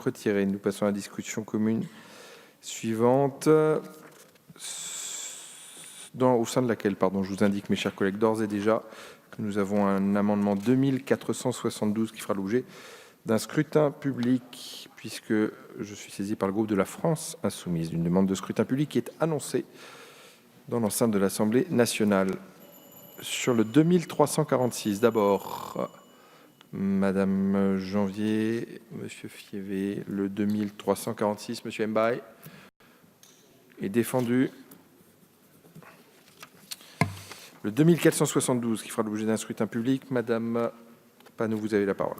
retiré. Nous passons à la discussion commune suivante, au sein de laquelle, je vous indique, mes chers collègues, d'ores et déjà, que nous avons un amendement 2472 qui fera l'objet d'un scrutin public, puisque je suis saisi par le groupe de la France Insoumise d'une demande de scrutin public qui est annoncée dans l'enceinte de l'Assemblée nationale. Sur le 2346, d'abord, Madame Janvier, Monsieur Fievé, le 2346, Monsieur Mbaye, est défendu. Le 2472 qui fera l'objet d'un scrutin public, Madame Panot, vous avez la parole.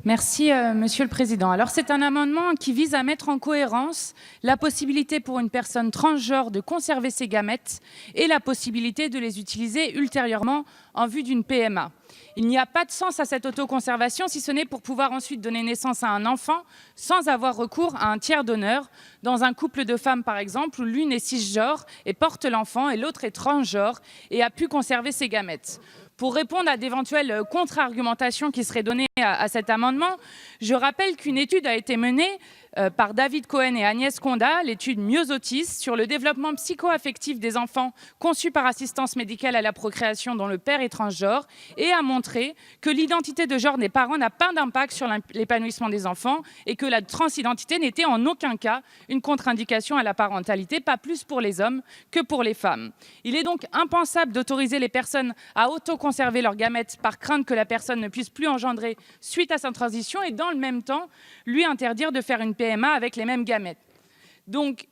Merci, Monsieur le Président. Alors, c'est un amendement qui vise à mettre en cohérence la possibilité pour une personne transgenre de conserver ses gamètes et la possibilité de les utiliser ultérieurement en vue d'une PMA. Il n'y a pas de sens à cette autoconservation si ce n'est pour pouvoir ensuite donner naissance à un enfant sans avoir recours à un tiers donneur dans un couple de femmes, par exemple, où l'une est cisgenre et porte l'enfant et l'autre est transgenre et a pu conserver ses gamètes. Pour répondre à d'éventuelles contre-argumentations qui seraient données à cet amendement, je rappelle qu'une étude a été menée par David Cohen et Agnès Condat, l'étude Myosotis, sur le développement psycho-affectif des enfants conçus par assistance médicale à la procréation dont le père est transgenre, et a montré que l'identité de genre des parents n'a pas d'impact sur l'épanouissement des enfants et que la transidentité n'était en aucun cas une contre-indication à la parentalité, pas plus pour les hommes que pour les femmes. Il est donc impensable d'autoriser les personnes à autoconserver leurs gamètes par crainte que la personne ne puisse plus engendrer suite à sa transition et dans le même temps lui interdire de faire une PMA avec les mêmes gamètes. Donc,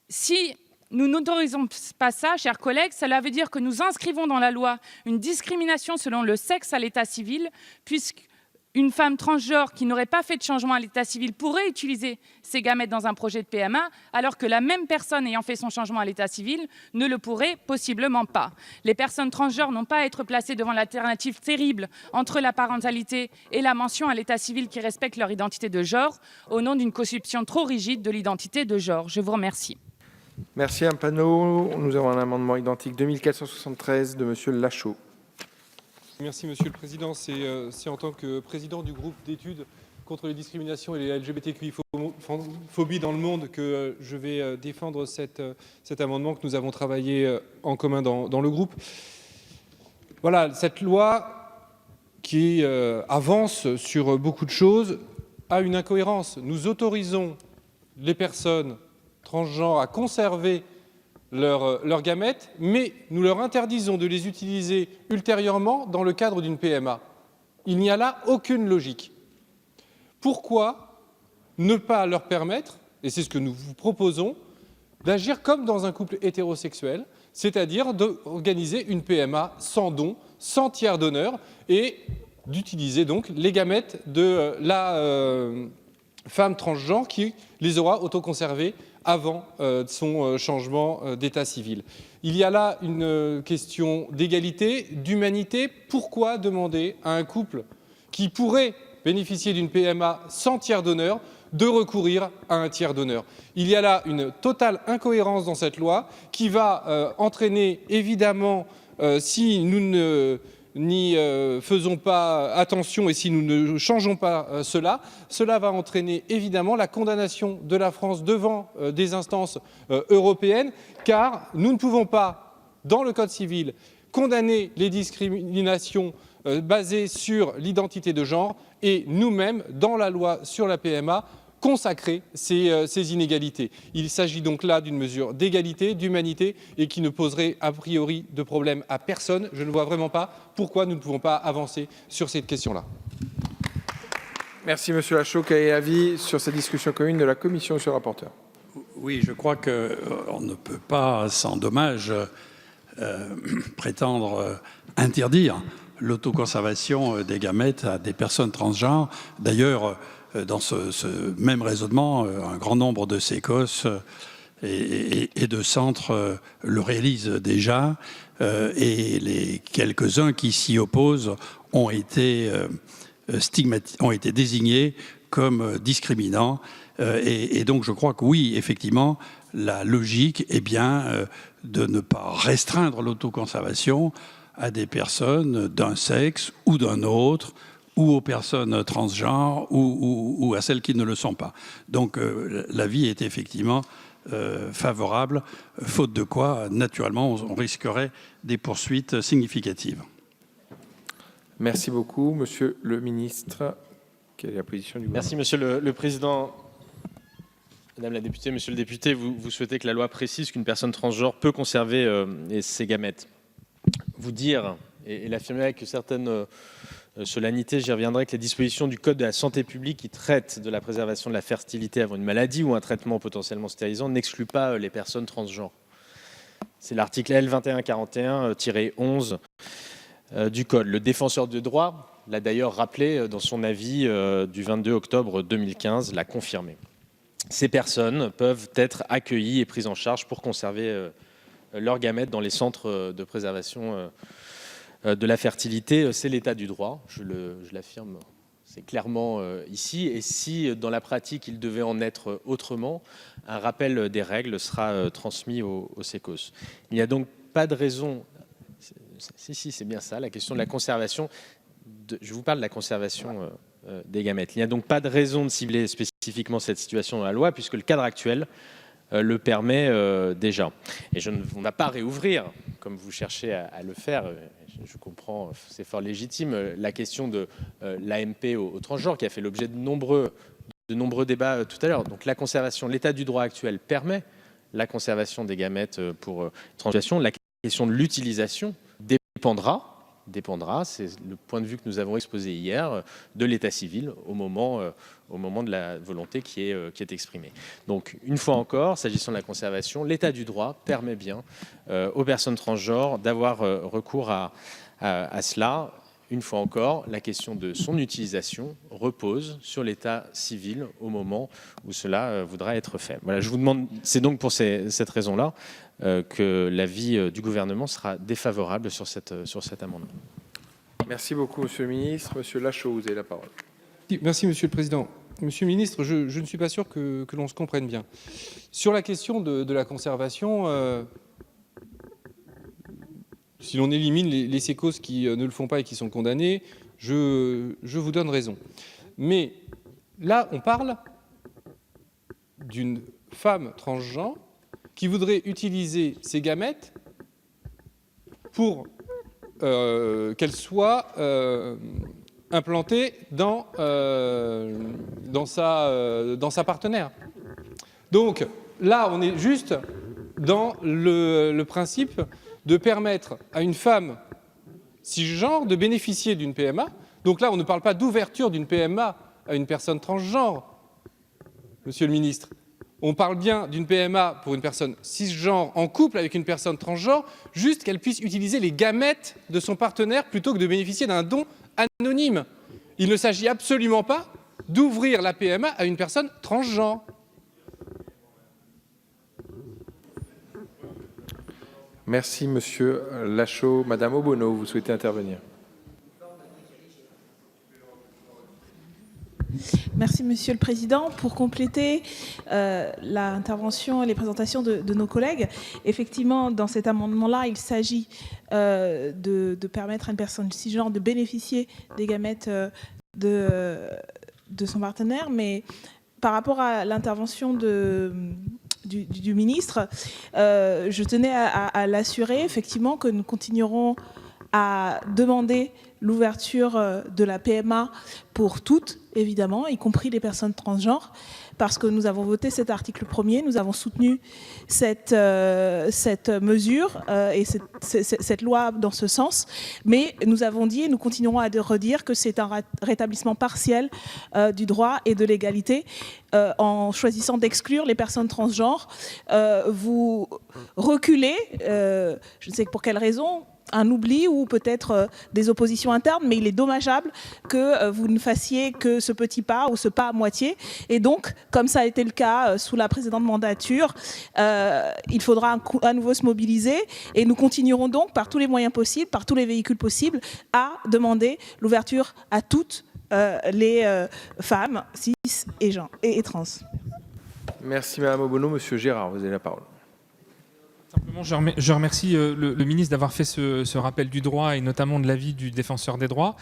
si nous n'autorisons pas ça, chers collègues, cela veut dire que nous inscrivons dans la loi une discrimination selon le sexe à l'état civil, puisqu'une femme transgenre qui n'aurait pas fait de changement à l'état civil pourrait utiliser ses gamètes dans un projet de PMA, alors que la même personne ayant fait son changement à l'état civil ne le pourrait possiblement pas. Les personnes transgenres n'ont pas à être placées devant l'alternative terrible entre la parentalité et la mention à l'état civil qui respecte leur identité de genre, au nom d'une conception trop rigide de l'identité de genre. Je vous remercie. Merci, Mme Panot. Nous avons un amendement identique 2473 de Monsieur Lachaud. Merci, Monsieur le Président. C'est en tant que président du groupe d'études contre les discriminations et les LGBTQI-phobies dans le monde que je vais défendre cet amendement que nous avons travaillé en commun dans le groupe. Voilà, cette loi qui avance sur beaucoup de choses a une incohérence. Nous autorisons les personnes transgenres à conserver leurs gamètes, mais nous leur interdisons de les utiliser ultérieurement dans le cadre d'une PMA. Il n'y a là aucune logique. Pourquoi ne pas leur permettre, et c'est ce que nous vous proposons, d'agir comme dans un couple hétérosexuel, c'est-à-dire d'organiser une PMA sans don, sans tiers donneur, et d'utiliser donc les gamètes de la femme transgenre qui les aura autoconservées avant son changement d'état civil. Il y a là une question d'égalité, d'humanité. Pourquoi demander à un couple qui pourrait bénéficier d'une PMA sans tiers donneur de recourir à un tiers donneur? Il y a là une totale incohérence dans cette loi qui va entraîner évidemment, si nous n'y faisons pas attention et si nous ne changeons pas cela va entraîner évidemment la condamnation de la France devant des instances européennes, car nous ne pouvons pas, dans le Code civil, condamner les discriminations basées sur l'identité de genre et nous-mêmes, dans la loi sur la PMA, consacrer ces inégalités. Il s'agit donc là d'une mesure d'égalité, d'humanité et qui ne poserait a priori de problème à personne. Je ne vois vraiment pas pourquoi nous ne pouvons pas avancer sur cette question-là. Merci Monsieur Lachaud. Quel est l'avis sur cette discussion commune de la Commission, Monsieur le rapporteur? Oui, je crois qu'on ne peut pas, sans dommage, prétendre interdire l'autoconservation des gamètes à des personnes transgenres. D'ailleurs, dans ce même raisonnement, un grand nombre de CECOS et de centres le réalisent déjà, et les quelques-uns qui s'y opposent ont été désignés comme discriminants. Et donc je crois que oui, effectivement, la logique est bien de ne pas restreindre l'autoconservation à des personnes d'un sexe ou d'un autre, ou aux personnes transgenres ou à celles qui ne le sont pas. Donc l'avis est effectivement favorable, faute de quoi, naturellement, on risquerait des poursuites significatives. Merci beaucoup. Monsieur le ministre, quelle est la position du gouvernement? Merci, Monsieur le Président. Madame la députée, Monsieur le député, vous souhaitez que la loi précise qu'une personne transgenre peut conserver ses gamètes. Vous dire, et l'affirmer avec certaines solennités, j'y reviendrai, que les dispositions du Code de la santé publique qui traitent de la préservation de la fertilité avant une maladie ou un traitement potentiellement stérilisant n'excluent pas les personnes transgenres. C'est l'article L2141-11 du Code. Le défenseur de droit l'a d'ailleurs rappelé dans son avis du 22 octobre 2015, l'a confirmé. Ces personnes peuvent être accueillies et prises en charge pour conserver leurs gamètes dans les centres de préservation de la fertilité. C'est l'état du droit, je l'affirme, c'est clairement ici. Et si dans la pratique il devait en être autrement, un rappel des règles sera transmis au SECOS. Il n'y a donc pas de raison, si c'est bien ça, la question de la conservation, je vous parle de la conservation des gamètes. Il n'y a donc pas de raison de cibler spécifiquement cette situation dans la loi, puisque le cadre actuel le permet déjà. Et on ne va pas réouvrir, comme vous cherchez à le faire, je comprends, c'est fort légitime, la question de l'AMP aux transgenres, qui a fait l'objet de nombreux débats tout à l'heure. Donc la conservation, l'état du droit actuel permet la conservation des gamètes pour transgression. La question de l'utilisation dépendra, c'est le point de vue que nous avons exposé hier, de l'état civil au moment de la volonté qui est exprimée. Donc, une fois encore, s'agissant de la conservation, l'état du droit permet bien aux personnes transgenres d'avoir recours à cela. Une fois encore, la question de son utilisation repose sur l'état civil au moment où cela voudra être fait. Voilà, je vous demande, c'est donc pour cette raison-là que l'avis du gouvernement sera défavorable sur cet amendement. Merci beaucoup, Monsieur le ministre. Monsieur Lachaud, vous avez la parole. Merci, Monsieur le Président. Monsieur le ministre, je ne suis pas sûr que l'on se comprenne bien. Sur la question de la conservation, si l'on élimine les SECOS qui ne le font pas et qui sont condamnés, je vous donne raison. Mais là, on parle d'une femme transgenre qui voudrait utiliser ses gamètes pour qu'elles soient implantées dans sa partenaire. Donc là, on est juste dans le principe de permettre à une femme cisgenre de bénéficier d'une PMA. Donc là, on ne parle pas d'ouverture d'une PMA à une personne transgenre, Monsieur le ministre. On parle bien d'une PMA pour une personne cisgenre en couple avec une personne transgenre, juste qu'elle puisse utiliser les gamètes de son partenaire plutôt que de bénéficier d'un don anonyme. Il ne s'agit absolument pas d'ouvrir la PMA à une personne transgenre. Merci, Monsieur Lachaud. Madame Obono, vous souhaitez intervenir? Merci, Monsieur le Président. Pour compléter l'intervention et les présentations de nos collègues, effectivement, dans cet amendement-là, il s'agit de permettre à une personne cisgenre de bénéficier des gamètes de son partenaire. Mais par rapport à l'intervention du ministre, je tenais à l'assurer, effectivement, que nous continuerons à demander l'ouverture de la PMA pour toutes, évidemment, y compris les personnes transgenres, parce que nous avons voté cet article 1er, nous avons soutenu cette mesure et cette loi dans ce sens, mais nous avons dit et nous continuerons à redire que c'est un rétablissement partiel du droit et de l'égalité en choisissant d'exclure les personnes transgenres. Vous reculez, je ne sais pour quelle raison, un oubli ou peut-être des oppositions internes, mais il est dommageable que vous ne fassiez que ce petit pas ou ce pas à moitié. Et donc, comme ça a été le cas sous la précédente mandature, il faudra à nouveau se mobiliser et nous continuerons donc par tous les moyens possibles, par tous les véhicules possibles, à demander l'ouverture à toutes les femmes, cis et trans. Merci Madame Obono. Monsieur Gérard, vous avez la parole. Je remercie le ministre d'avoir fait ce rappel du droit et notamment de l'avis du défenseur des droits.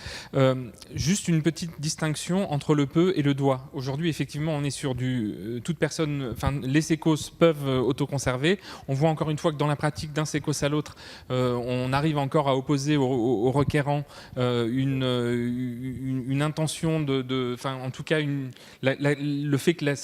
Juste une petite distinction entre le peut et le doit. Aujourd'hui, effectivement, on est sur toute personne, enfin, les sécos peuvent autoconserver. On voit encore une fois que dans la pratique d'un sécos à l'autre, on arrive encore à opposer au requérant une intention enfin, en tout cas, le fait que la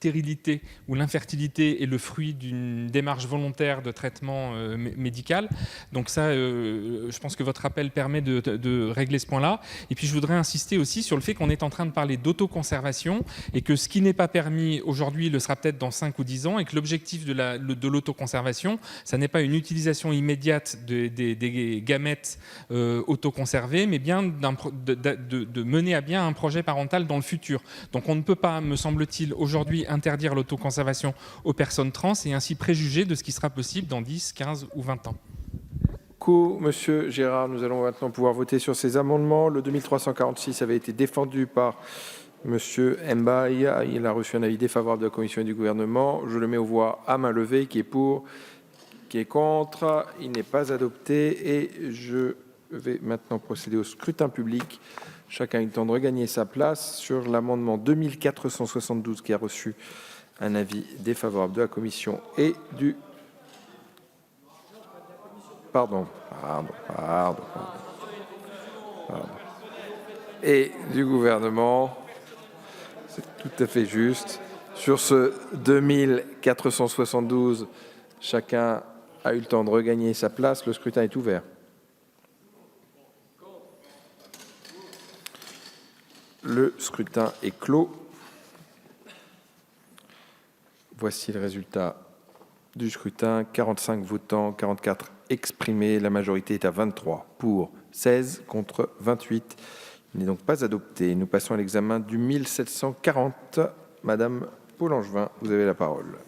stérilité ou l'infertilité est le fruit d'une démarche volontaire de traitement médical. Donc ça, je pense que votre appel permet de régler ce point-là. Et puis je voudrais insister aussi sur le fait qu'on est en train de parler d'autoconservation et que ce qui n'est pas permis aujourd'hui le sera peut-être dans 5 ou 10 ans et que l'objectif de l'autoconservation, ça n'est pas une utilisation immédiate des gamètes autoconservées, mais bien de mener à bien un projet parental dans le futur. Donc on ne peut pas, me semble-t-il, aujourd'hui interdire l'autoconservation aux personnes trans et ainsi préjuger de ce qui sera possible dans 10, 15 ou 20 ans. Monsieur Gérard, nous allons maintenant pouvoir voter sur ces amendements. Le 2346 avait été défendu par Monsieur Mbaye. Il a reçu un avis défavorable de la Commission et du Gouvernement. Je le mets aux voix à main levée. Qui est pour? Qui est contre? Il n'est pas adopté. Et je vais maintenant procéder au scrutin public. Chacun a eu le temps de regagner sa place sur l'amendement 2472 qui a reçu un avis défavorable de la Commission et du... Pardon. Et du Gouvernement. C'est tout à fait juste. Sur ce 2472, chacun a eu le temps de regagner sa place. Le scrutin est ouvert. Le scrutin est clos. Voici le résultat du scrutin. 45 votants, 44 exprimés. La majorité est à 23 pour 16 contre 28. Il n'est donc pas adopté. Nous passons à l'examen du 1740. Madame Paul-Angevin, vous avez la parole.